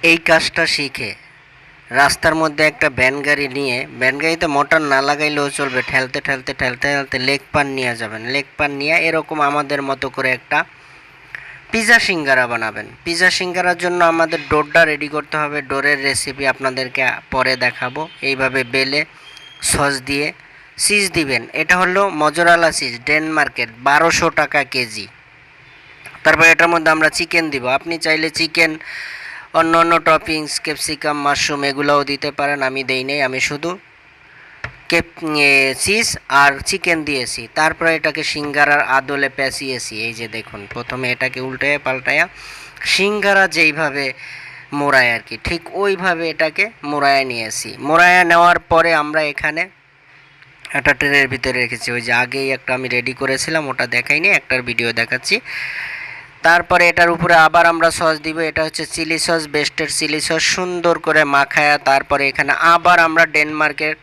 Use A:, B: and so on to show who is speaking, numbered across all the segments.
A: এই কাজটা শিখে রাস্তার মধ্যে একটা ভ্যান গাড়ি নিয়ে, ভ্যান গাড়িতে মোটর না লাগাইলেও চলবে, ঠেলতে ঠেলতে ঠেলতে ঠেলতে লেগ পান নিয়ে যাবেন। লেগ পান নিয়ে এরকম আমাদের মতো করে একটা পিজা সিঙ্গারা বানাবেন। পিজা সিঙ্গারার জন্য আমাদের ডোরটা রেডি করতে হবে। ডোরের রেসিপি আপনাদেরকে পরে দেখাবো। এইভাবে বেলে সস দিয়ে চিজ দিবেন। এটা হলো মজরালা চিজ, ডেনমার্কের, 1200 টাকা কেজি। তারপর এটার মধ্যে আমরা চিকেন দিব। আপনি চাইলে চিকেন, অন্য অন্য টপিংস, ক্যাপসিকাম, মাশরুম এগুলোও দিতে পারেন। আমি দেই নাই, আমি শুধু চিজ আর চিকেন দিয়েছি। তারপরে এটাকে সিঙ্গারার আদলে পেঁচিয়েছি। এই যে দেখুন, প্রথমে এটাকে উল্টায়া পাল্টায়া সিঙ্গারা যেইভাবে মোড়ায় আর কি, ঠিক ওইভাবে এটাকে মোড়ায়া নিয়েছি। মোড়ায়া নেওয়ার পরে আমরা এখানে একটা ট্রেনের ভিতরে রেখেছি। ওই যে আগেই একটা আমি রেডি করেছিলাম, ওটা দেখাইনি, একটার ভিডিও দেখাচ্ছি। তারপরে এটার উপরে আবার আমরা সস দিব। এটা হচ্ছে চিলি সস, বেস্টের চিলি সস, সুন্দর করে মাখায়া তারপরে এখানে আবার আমরা ডেনমার্কের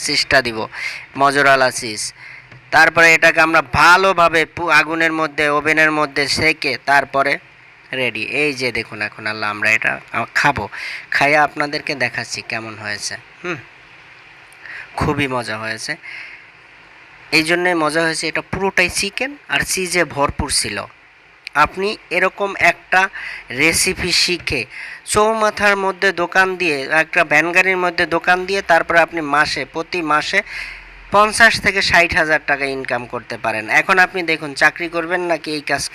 A: চিজটা দিব, মজরালা চিজ। তারপরে এটাকে আমরা ভালোভাবে আগুনের মধ্যে, ওভেনের মধ্যে সেকে তারপরে রেডি। এই যে দেখুন, এখন আল্লাহ আমরা এটা খাবো। খাইয়া আপনাদেরকে দেখাচ্ছি কেমন হয়েছে। খুবই মজা হয়েছে। এই জন্যই মজা হয়েছে, এটা পুরোটাই চিকেন আর চিজে ভরপুর ছিল। আপনি এরকম একটা রেসিপি শিখে চৌমাথার মধ্যে দোকান দিয়ে, একটা ভ্যান গাড়ির মধ্যে দোকান দিয়ে তারপরে আপনি প্রতি মাসে 50 থেকে 60 হাজার টাকা ইনকাম করতে পারেন। এখন আপনি দেখুন, চাকরি করবেন নাকি এই কাজ করবেন।